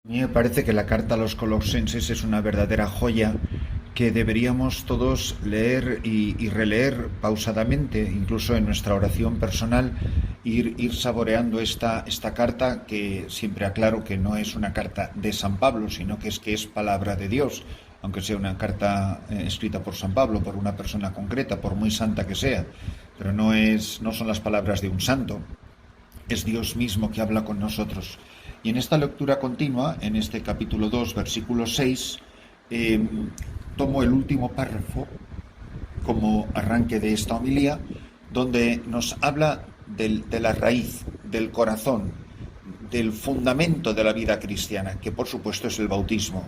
A mí me parece que la carta a los colosenses es una verdadera joya que deberíamos todos leer y releer pausadamente, incluso en nuestra oración personal, ir saboreando esta carta que siempre aclaro que no es una carta de San Pablo, sino que es palabra de Dios, aunque sea una carta escrita por San Pablo, por una persona concreta, por muy santa que sea, pero no son las palabras de un santo, es Dios mismo que habla con nosotros. Y en esta lectura continua, en este capítulo 2, versículo 6, tomo el último párrafo como arranque de esta homilía, donde nos habla de la raíz, del corazón, del fundamento de la vida cristiana, que por supuesto es el bautismo.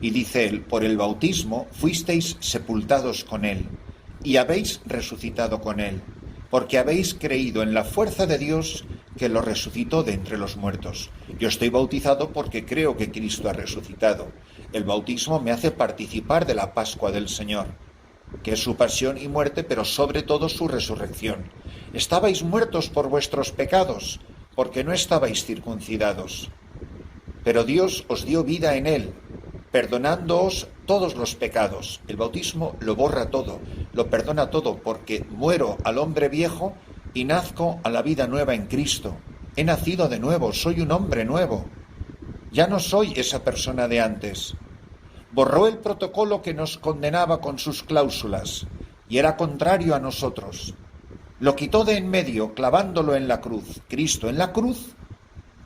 Y dice él: por el bautismo fuisteis sepultados con él, y habéis resucitado con él, porque habéis creído en la fuerza de Dios que lo resucitó de entre los muertos. Yo estoy bautizado porque creo que Cristo ha resucitado. El bautismo me hace participar de la Pascua del Señor, que es su pasión y muerte, pero sobre todo su resurrección. Estabais muertos por vuestros pecados, porque no estabais circuncidados. Pero Dios os dio vida en él, perdonándoos todos los pecados. El bautismo lo borra todo, lo perdona todo, porque muero al hombre viejo y nazco a la vida nueva en Cristo. He nacido de nuevo, soy un hombre nuevo. Ya no soy esa persona de antes. Borró el protocolo que nos condenaba con sus cláusulas y era contrario a nosotros. Lo quitó de en medio, clavándolo en la cruz. Cristo en la cruz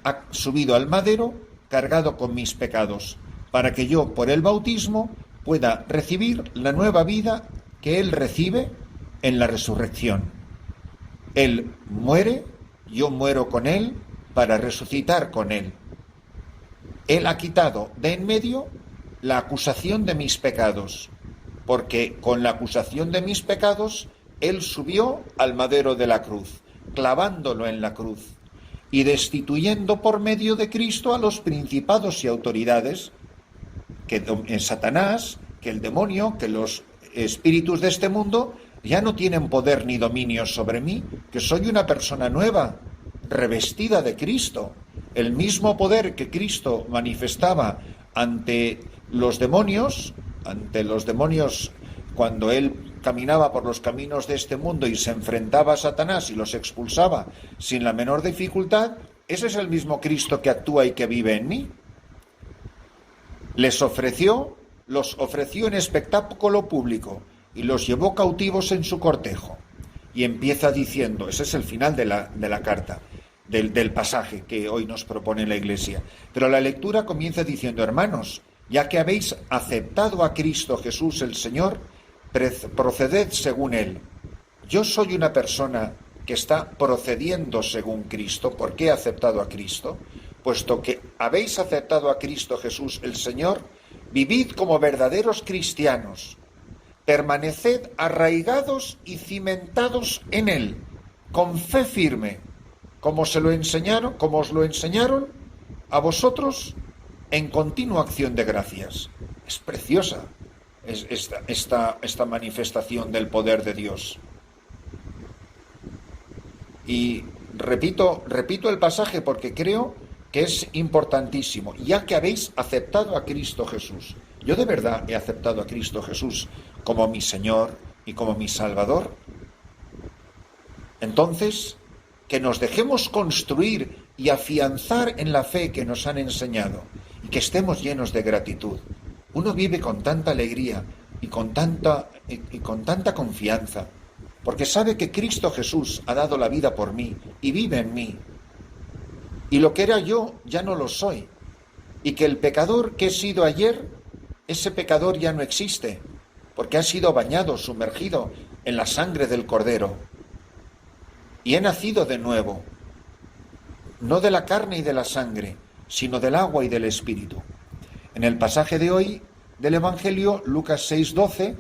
ha subido al madero cargado con mis pecados, para que yo, por el bautismo, pueda recibir la nueva vida que Él recibe en la resurrección. Él muere, yo muero con Él para resucitar con Él. Él ha quitado de en medio la acusación de mis pecados, porque con la acusación de mis pecados Él subió al madero de la cruz, clavándolo en la cruz y destituyendo por medio de Cristo a los principados y autoridades, que Satanás, que el demonio, que los espíritus de este mundo ya no tienen poder ni dominio sobre mí, que soy una persona nueva, revestida de Cristo. El mismo poder que Cristo manifestaba ante los demonios cuando Él caminaba por los caminos de este mundo y se enfrentaba a Satanás y los expulsaba sin la menor dificultad, ese es el mismo Cristo que actúa y que vive en mí. Los ofreció en espectáculo público y los llevó cautivos en su cortejo. Y empieza diciendo, ese es el final de la carta, del pasaje que hoy nos propone la Iglesia. Pero la lectura comienza diciendo: hermanos, ya que habéis aceptado a Cristo Jesús el Señor, proceded según Él. Yo soy una persona que está procediendo según Cristo. ¿Por qué he aceptado a Cristo? Puesto que habéis aceptado a Cristo Jesús el Señor, vivid como verdaderos cristianos. Permaneced arraigados y cimentados en Él, con fe firme, como os lo enseñaron a vosotros en continua acción de gracias. Es preciosa esta manifestación del poder de Dios. Y repito el pasaje porque creo que es importantísimo. Ya que habéis aceptado a Cristo Jesús. Yo de verdad he aceptado a Cristo Jesús como mi Señor y como mi Salvador. Entonces, que nos dejemos construir y afianzar en la fe que nos han enseñado y que estemos llenos de gratitud. Uno vive con tanta alegría y con tanta confianza, porque sabe que Cristo Jesús ha dado la vida por mí y vive en mí. Y lo que era yo ya no lo soy. Y que el pecador que he sido ayer, ese pecador ya no existe, porque ha sido bañado, sumergido en la sangre del Cordero. Y he nacido de nuevo, no de la carne y de la sangre, sino del agua y del Espíritu. En el pasaje de hoy del Evangelio, Lucas 6:12,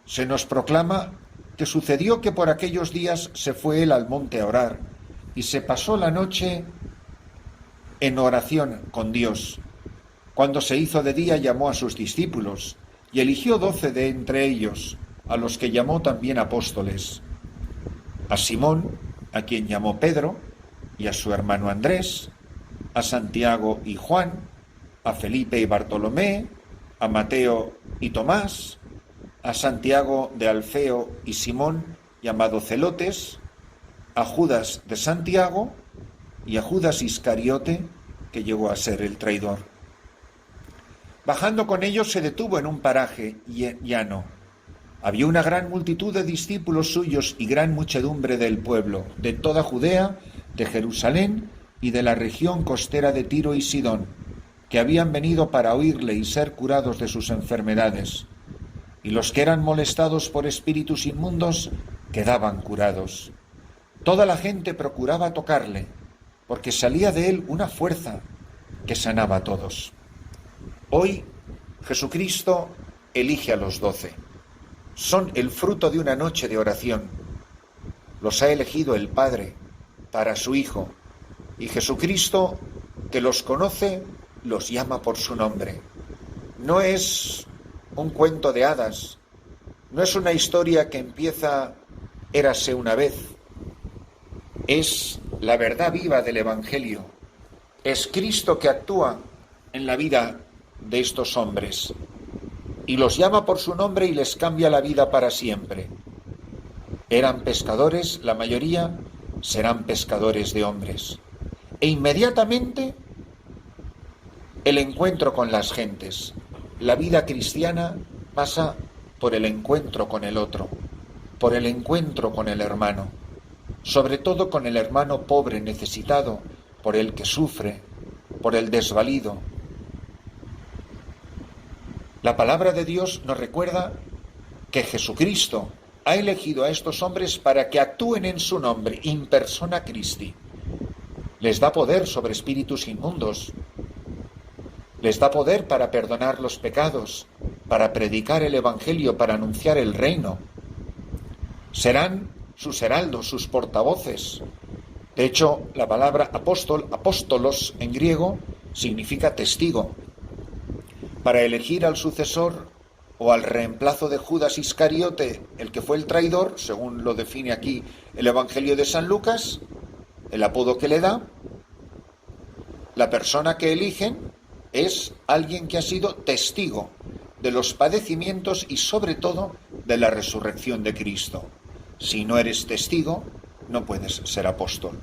se nos proclama que sucedió que por aquellos días se fue él al monte a orar y se pasó la noche en oración con Dios. Cuando se hizo de día, llamó a sus discípulos y eligió 12 de entre ellos, a los que llamó también apóstoles: a Simón, a quien llamó Pedro, y a su hermano Andrés, a Santiago y Juan, a Felipe y Bartolomé, a Mateo y Tomás, a Santiago de Alfeo y Simón, llamado Celotes, a Judas de Santiago y a Judas Iscariote, que llegó a ser el traidor. Bajando con ellos se detuvo en un paraje llano. Había una gran multitud de discípulos suyos y gran muchedumbre del pueblo, de toda Judea, de Jerusalén y de la región costera de Tiro y Sidón, que habían venido para oírle y ser curados de sus enfermedades. Y los que eran molestados por espíritus inmundos quedaban curados. Toda la gente procuraba tocarle, porque salía de él una fuerza que sanaba a todos. Hoy Jesucristo elige a los 12. Son el fruto de una noche de oración. Los ha elegido el Padre para su Hijo, y Jesucristo, que los conoce, los llama por su nombre. No es un cuento de hadas, no es una historia que empieza érase una vez. Es la verdad viva del Evangelio. Es Cristo que actúa en la vida de estos hombres y los llama por su nombre y les cambia la vida para siempre. Eran pescadores, la mayoría serán pescadores de hombres. E inmediatamente el encuentro con las gentes. La vida cristiana pasa por el encuentro con el otro, por el encuentro con el hermano, sobre todo con el hermano pobre, necesitado, por el que sufre, por el desvalido. La palabra de Dios nos recuerda que Jesucristo ha elegido a estos hombres para que actúen en su nombre, in persona Christi. Les da poder sobre espíritus inmundos, les da poder para perdonar los pecados, para predicar el Evangelio, para anunciar el reino. Serán sus heraldos, sus portavoces. De hecho, la palabra apóstol, apóstolos en griego, significa testigo. Para elegir al sucesor o al reemplazo de Judas Iscariote, el que fue el traidor, según lo define aquí el Evangelio de San Lucas, el apodo que le da, la persona que eligen es alguien que ha sido testigo de los padecimientos y sobre todo de la resurrección de Cristo. Si no eres testigo, no puedes ser apóstol.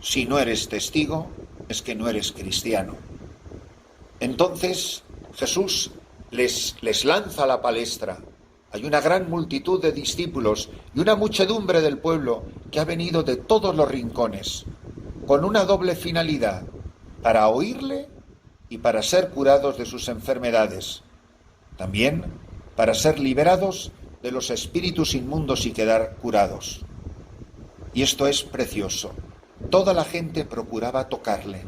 Si no eres testigo, es que no eres cristiano. Entonces Jesús les lanza a la palestra. Hay una gran multitud de discípulos y una muchedumbre del pueblo que ha venido de todos los rincones, con una doble finalidad, para oírle y para ser curados de sus enfermedades. También para ser liberados de los espíritus inmundos y quedar curados. Y esto es precioso. Toda la gente procuraba tocarle,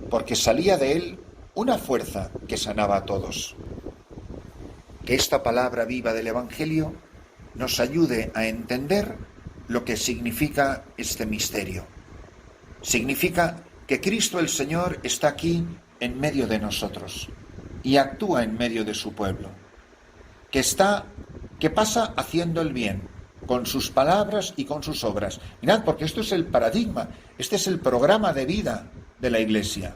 porque salía de él una fuerza que sanaba a todos. Que esta palabra viva del Evangelio nos ayude a entender lo que significa este misterio. Significa que Cristo el Señor está aquí en medio de nosotros y actúa en medio de su pueblo, que pasa haciendo el bien con sus palabras y con sus obras. Mirad, porque esto es el paradigma, este es el programa de vida de la Iglesia.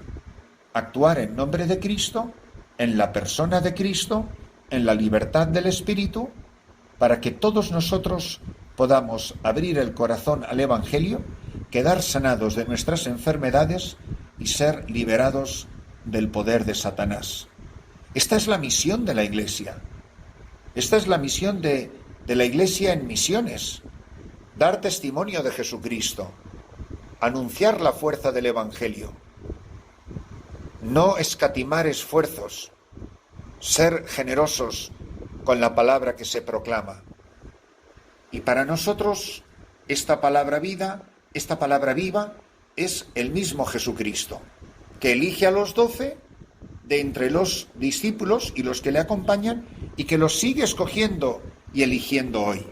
Actuar en nombre de Cristo, en la persona de Cristo, en la libertad del Espíritu, para que todos nosotros podamos abrir el corazón al Evangelio, quedar sanados de nuestras enfermedades y ser liberados del poder de Satanás. Esta es la misión de la Iglesia. Esta es la misión de la Iglesia en misiones. Dar testimonio de Jesucristo. Anunciar la fuerza del Evangelio. No escatimar esfuerzos. Ser generosos con la palabra que se proclama. Y para nosotros, esta palabra viva, es el mismo Jesucristo, que elige a los 12 de entre los discípulos y los que le acompañan y que los sigue escogiendo y eligiendo hoy.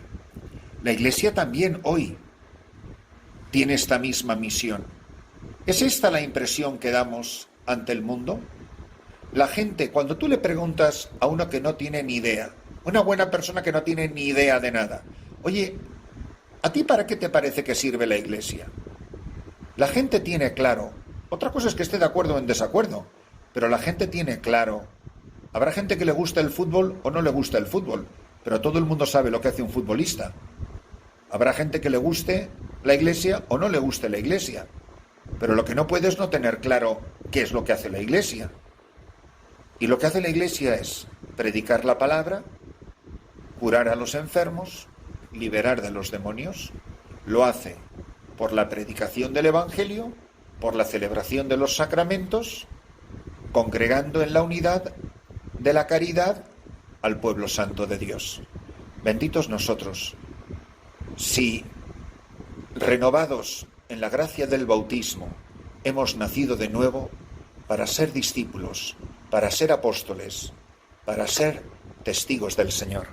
La Iglesia también hoy tiene esta misma misión. ¿Es esta la impresión que damos ante el mundo? La gente, cuando tú le preguntas a uno que no tiene ni idea, una buena persona que no tiene ni idea de nada, oye, ¿a ti para qué te parece que sirve la Iglesia? La gente tiene claro. Otra cosa es que esté de acuerdo o en desacuerdo, pero la gente tiene claro. Habrá gente que le gusta el fútbol o no le gusta el fútbol, pero todo el mundo sabe lo que hace un futbolista. Habrá gente que le guste la iglesia o no le guste la iglesia, pero lo que no puede es no tener claro qué es lo que hace la iglesia. Y lo que hace la iglesia es predicar la palabra, curar a los enfermos, liberar de los demonios. Lo hace por la predicación del Evangelio, por la celebración de los sacramentos, congregando en la unidad de la caridad al pueblo santo de Dios. Benditos nosotros, si renovados en la gracia del bautismo hemos nacido de nuevo para ser discípulos, para ser apóstoles, para ser testigos del Señor.